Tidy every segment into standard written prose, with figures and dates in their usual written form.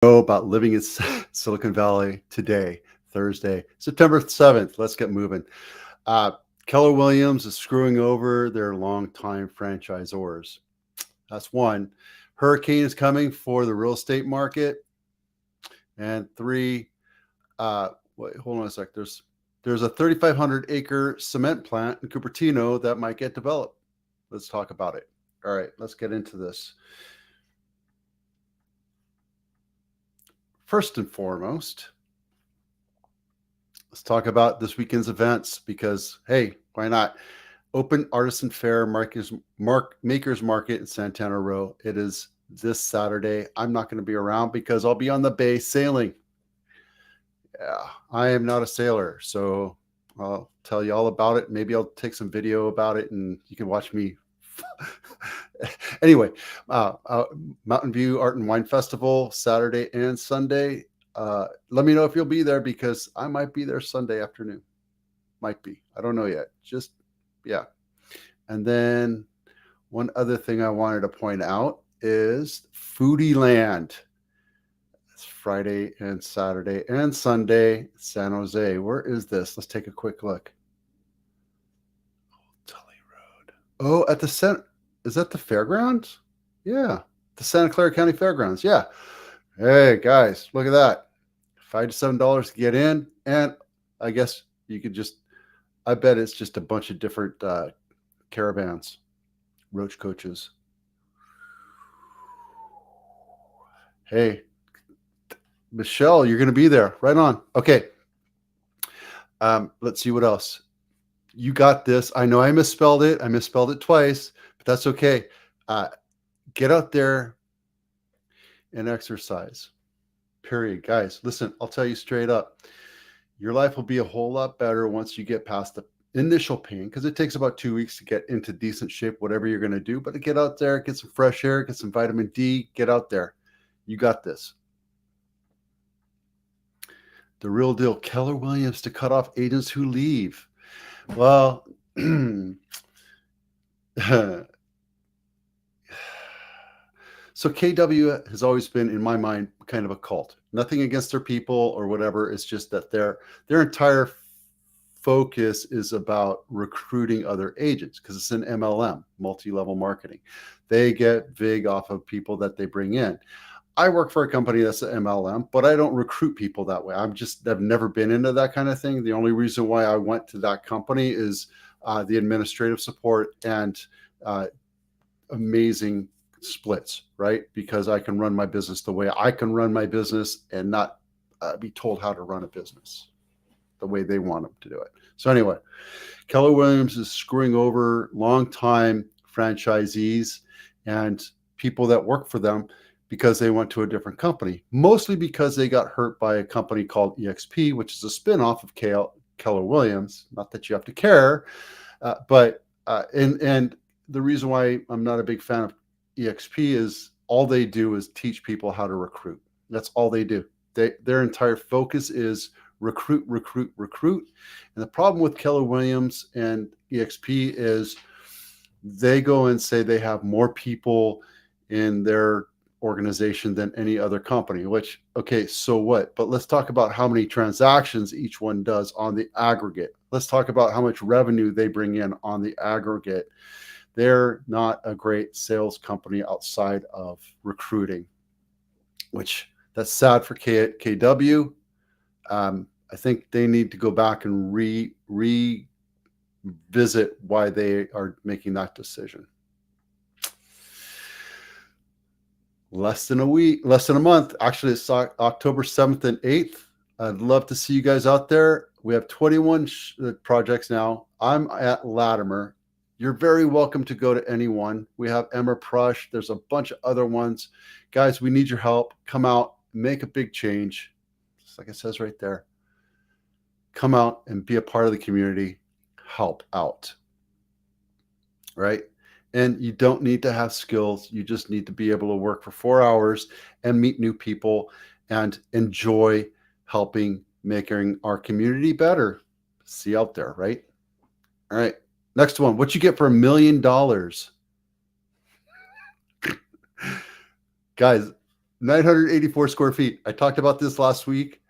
About living in Silicon Valley today, Thursday, September 7th. Let's get moving. Uh, Keller Williams is screwing over their longtime franchisors. That's one. Hurricane is coming for the real estate market. And three, wait, hold on a sec. There's a 3,500 acre cement plant in Cupertino that might get developed. Let's talk about it. All right, let's get into this. First and foremost, let's talk about this weekend's events because, hey, why not? Open Artisan Fair Makers Market in Santana Row. It is this Saturday. I'm not going to be around because I'll be on the bay sailing. Yeah, I am not a sailor, so I'll tell you all about it. Maybe I'll take some video about it and you can watch me. Anyway, Mountain View Art and Wine Festival, Saturday and Sunday. Let me know if you'll be there because I might be there Sunday afternoon. Might be. I don't know yet. Just, yeah. And then one other thing I wanted to point out is Foodie Land. It's Friday and Saturday and Sunday, San Jose. Where is this? Let's take a quick look. Old Tully Road. Oh, at the center. Is that the fairgrounds? Yeah, the Santa Clara County Fairgrounds. Yeah. Hey guys, look at that. $5 to $7 to get in, and I guess you could just. I bet it's just a bunch of different caravans, roach coaches. Hey, Michelle, you're going to be there. Right on. Okay. Let's see what else. You got this. I know I misspelled it. I misspelled it twice, but that's okay. Get out there and exercise. Period. Guys, listen, I'll tell you straight up. Your life will be a whole lot better once you get past the initial pain, because it takes about 2 weeks to get into decent shape, whatever you're going to do. But to get out there, get some fresh air, get some vitamin D, get out there. You got this. The real deal. Keller Williams to cut off agents who leave. Well, so KW has always been, in my mind, kind of a cult. Nothing against their people or whatever. It's just that their entire focus is about recruiting other agents because it's an MLM, multi-level marketing. They get big off of people that they bring in. I work for a company that's an MLM, but I don't recruit people that way. I've never been into that kind of thing. The only reason why I went to that company is the administrative support and amazing splits, right? Because I can run my business the way I can run my business and not be told how to run a business the way they want them to do it. So anyway, Keller Williams is screwing over longtime franchisees and people that work for them because they went to a different company, mostly because they got hurt by a company called EXP, which is a spinoff of Keller Williams. Not that you have to care, but the reason why I'm not a big fan of EXP is all they do is teach people how to recruit. That's all they do. Their entire focus is recruit. And the problem with Keller Williams and EXP is they go and say they have more people in their organization than any other company, which, okay, so what? But let's talk about how many transactions each one does on the aggregate. Let's talk about how much revenue they bring in on the aggregate. They're not a great sales company outside of recruiting, which that's sad for KW. I think they need to go back and revisit why they are making that decision. Less than a month. Actually, it's October 7th and 8th. I'd love to see you guys out there. We have 21 projects now. I'm at Latimer. You're very welcome to go to any one. We have Emma Prush. There's a bunch of other ones. Guys, we need your help. Come out, make a big change. Just like it says right there. Come out and be a part of the community. Help out. Right? And you don't need to have skills. You just need to be able to work for 4 hours and meet new people and enjoy helping making our community better. See you out there, right? All right. Next one. What you get for $1 million? Guys, 984 square feet. I talked about this last week.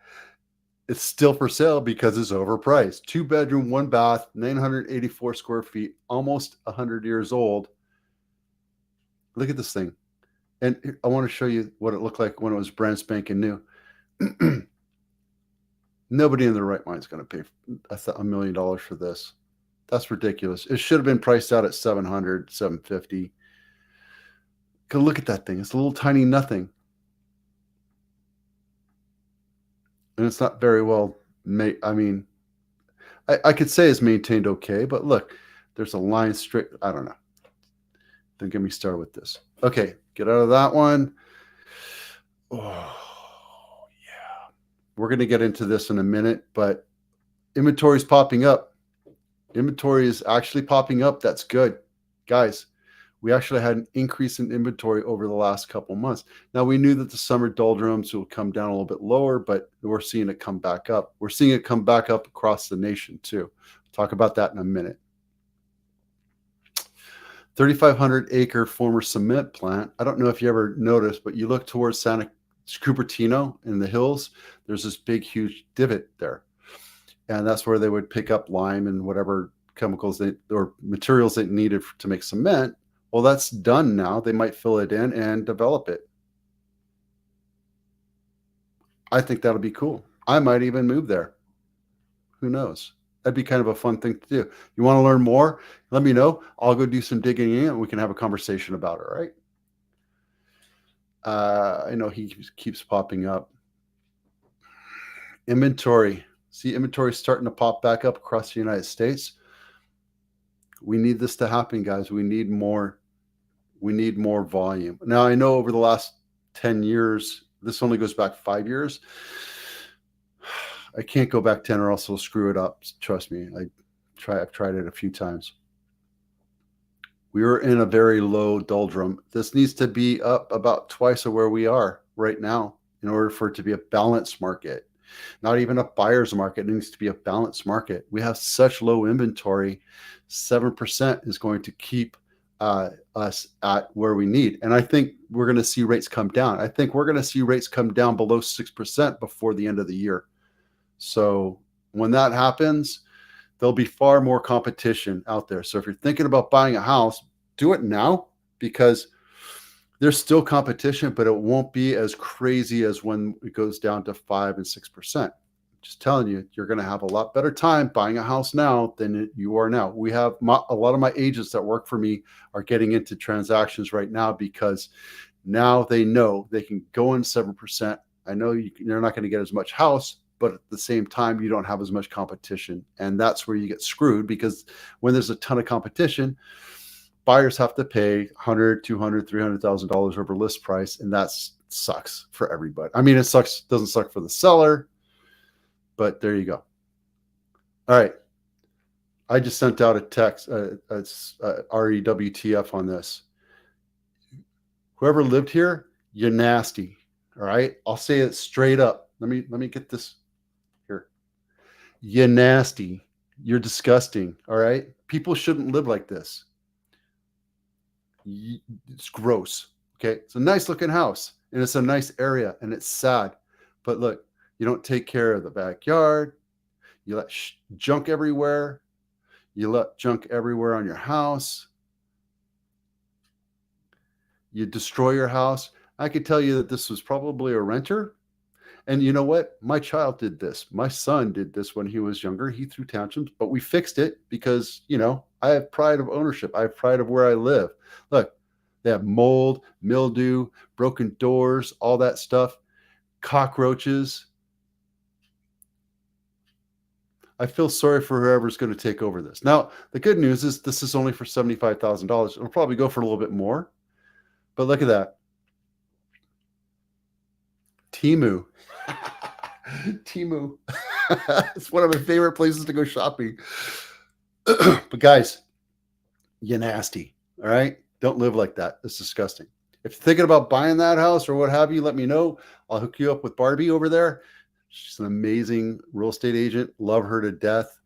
It's still for sale because it's overpriced. 2-bedroom, 1-bath, 984 square feet, almost 100 years old. Look at this thing. And I want to show you what it looked like when it was brand spanking new. Nobody in their right mind is going to pay $1 million for this. That's ridiculous. It should have been priced out at 700, 750. Go look at that thing. It's a little tiny nothing. And it's not very well made. I mean, I could say it's maintained okay, but look, there's a line straight. I don't know. Don't get me started with this. Okay, get out of that one. Oh, yeah. We're going to get into this in a minute, but inventory is popping up. Inventory is actually popping up. That's good. Guys, we actually had an increase in inventory over the last couple months. Now, we knew that the summer doldrums will come down a little bit lower, but we're seeing it come back up. We're seeing it come back up across the nation, too. Talk about that in a minute. 3,500 acre former cement plant. I don't know if you ever noticed, but you look towards Santa Cupertino in the hills, there's this big, huge divot there. And that's where they would pick up lime and whatever chemicals or materials they needed to make cement. Well, that's done now. They might fill it in and develop it. I think that'll be cool. I might even move there. Who knows? That'd be kind of a fun thing to do. You want to learn more? Let me know. I'll go do some digging in and we can have a conversation about it, right? I know he keeps popping up. Inventory. See, inventory starting to pop back up across the United States. We need this to happen, guys. We need more volume. Now, I know over the last 10 years, this only goes back 5 years. I can't go back 10 or else it'll screw it up. Trust me. I've tried it a few times. We were in a very low doldrum. This needs to be up about twice of where we are right now in order for it to be a balanced market. Not even a buyer's market. It needs to be a balanced market. We have such low inventory. 7% is going to keep us at where we need. And I think we're going to see rates come down. I think we're going to see rates come down below 6% before the end of the year. So when that happens, there'll be far more competition out there. So if you're thinking about buying a house, do it now because there's still competition, but it won't be as crazy as when it goes down to 5 and 6%. Just telling you, you're going to have a lot better time buying a house now than you are now. We have a lot of my agents that work for me are getting into transactions right now because now they know they can go in 7%. I know you're not going to get as much house, but at the same time, you don't have as much competition. And that's where you get screwed because when there's a ton of competition, buyers have to pay $100,000, $200,000, $300,000 over list price. And that sucks for everybody. I mean, it doesn't suck for the seller, but there you go. All right. I just sent out a text, REWTF on this. Whoever lived here, you're nasty. All right. I'll say it straight up. Let me get this here. You're nasty. You're disgusting. All right. People shouldn't live like this. It's gross. Okay. It's a nice looking house and it's a nice area and it's sad. But look, you don't take care of the backyard. You let junk everywhere. You let junk everywhere on your house. You destroy your house. I could tell you that this was probably a renter. And you know what? My child did this. My son did this when he was younger. He threw tantrums, but we fixed it because, I have pride of ownership. I have pride of where I live. Look, they have mold, mildew, broken doors, all that stuff, cockroaches. I feel sorry for whoever's going to take over this. Now, the good news is this is only for $75,000. It'll probably go for a little bit more. But look at that. Temu. Temu. It's one of my favorite places to go shopping. But guys, you're nasty. All right? Don't live like that. It's disgusting. If you're thinking about buying that house or what have you, let me know. I'll hook you up with Barbie over there. She's an amazing real estate agent. Love her to death.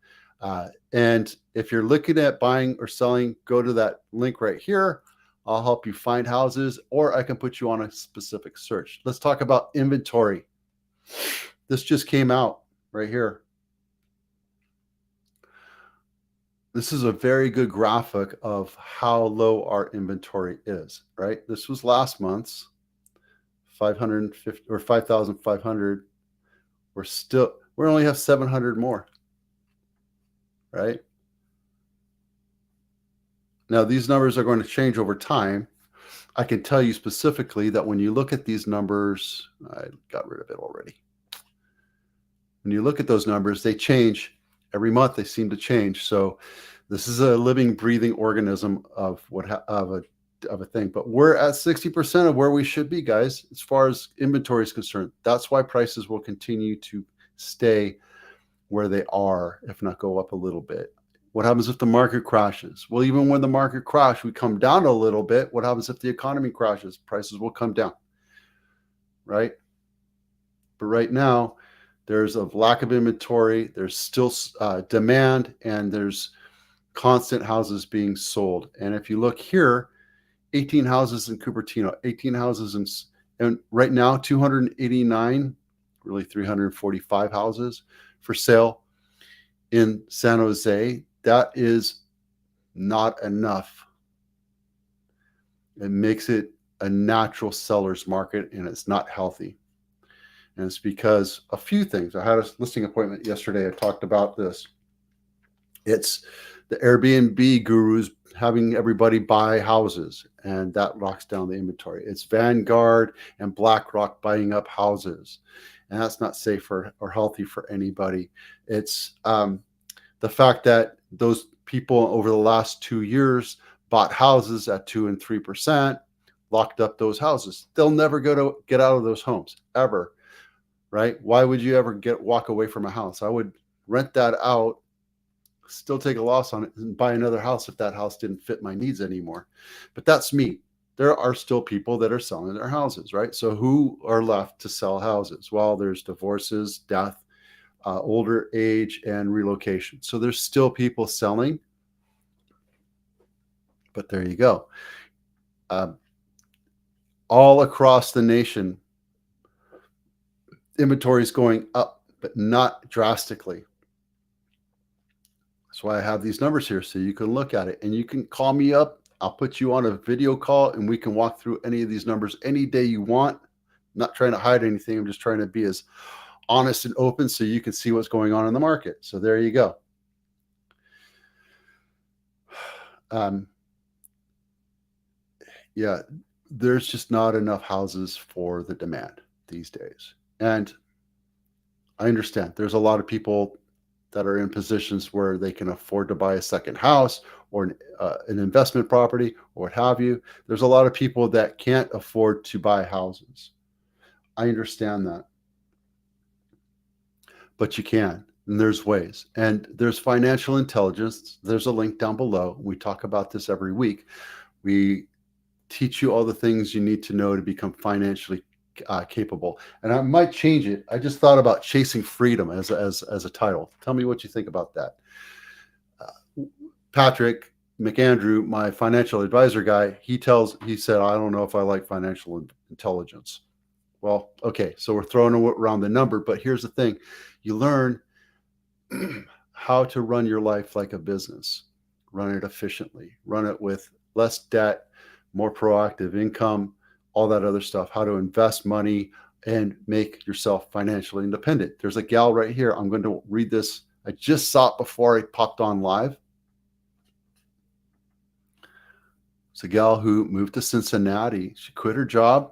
And if you're looking at buying or selling, go to that link right here. I'll help you find houses, or I can put you on a specific search. Let's talk about inventory. This just came out right here. This is a very good graphic of how low our inventory is, right? This was last month's 550 or 5,500. We only have 700 more, right? Now, these numbers are going to change over time. I can tell you specifically that when you look at these numbers, I got rid of it already. When you look at those numbers, they change every month. They seem to change. So this is a living, breathing organism of a thing. But we're at 60% of where we should be, guys, as far as inventory is concerned. That's why prices will continue to stay where they are, if not go up a little bit. What happens if the market crashes? Well, even when the market crashes, we come down a little bit. What happens if the economy crashes? Prices will come down, right? But right now, there's a lack of inventory. There's still demand, and there's constant houses being sold. And if you look here, 18 houses in Cupertino, 18 houses and right now 289, really 345 houses for sale in San Jose. That is not enough. It makes it a natural seller's market, and it's not healthy. And it's because a few things. I had a listing appointment yesterday. I talked about this. It's the Airbnb gurus having everybody buy houses, and that locks down the inventory. It's Vanguard and BlackRock buying up houses, and that's not safe or healthy for anybody. It's the fact that those people over the last 2 years bought houses at 2 and 3%, locked up those houses. They'll never get out of those homes ever, right? Why would you ever walk away from a house? I would rent that out, still take a loss on it, and buy another house if that house didn't fit my needs anymore. But that's me. There are still people that are selling their houses, right? So who are left to sell houses? Well, there's divorces, death, older age, and relocation. So there's still people selling, but there you go. All across the nation, inventory is going up, but not drastically. That's why I have these numbers here, so you can look at it, and you can call me up. I'll put you on a video call, and we can walk through any of these numbers any day you want. I'm not trying to hide anything. I'm just trying to be as honest and open so you can see what's going on in the market. So there you go. Yeah, there's just not enough houses for the demand these days. And I understand there's a lot of people that are in positions where they can afford to buy a second house or an investment property or what have you. There's a lot of people that can't afford to buy houses. I understand that. But you can, and there's ways. And there's financial intelligence. There's a link down below. We talk about this every week. We teach you all the things you need to know to become financially capable. And I might change it. I just thought about chasing freedom as a title. Tell me what you think about that. Patrick McAndrew, my financial advisor guy, he said, I don't know if I like financial intelligence. Well, okay, so we're throwing around the number, but here's the thing. You learn how to run your life like a business, run it efficiently, run it with less debt, more proactive income, all that other stuff, how to invest money and make yourself financially independent. There's a gal right here. I'm going to read this. I just saw it before I popped on live. It's a gal who moved to Cincinnati. She quit her job,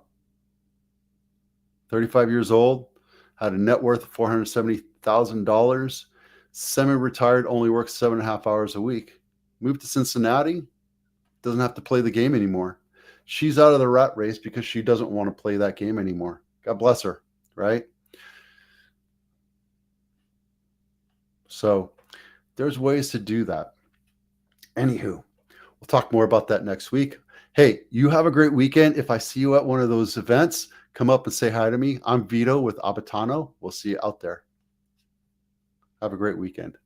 35 years old, had a net worth of $470,000, semi-retired, only works 7.5 hours a week. Moved to Cincinnati, doesn't have to play the game anymore. She's out of the rat race because she doesn't want to play that game anymore. God bless her, right? So there's ways to do that. Anywho, we'll talk more about that next week. Hey, you have a great weekend. If I see you at one of those events, come up and say hi to me. I'm Vito with Abitano. We'll see you out there. Have a great weekend.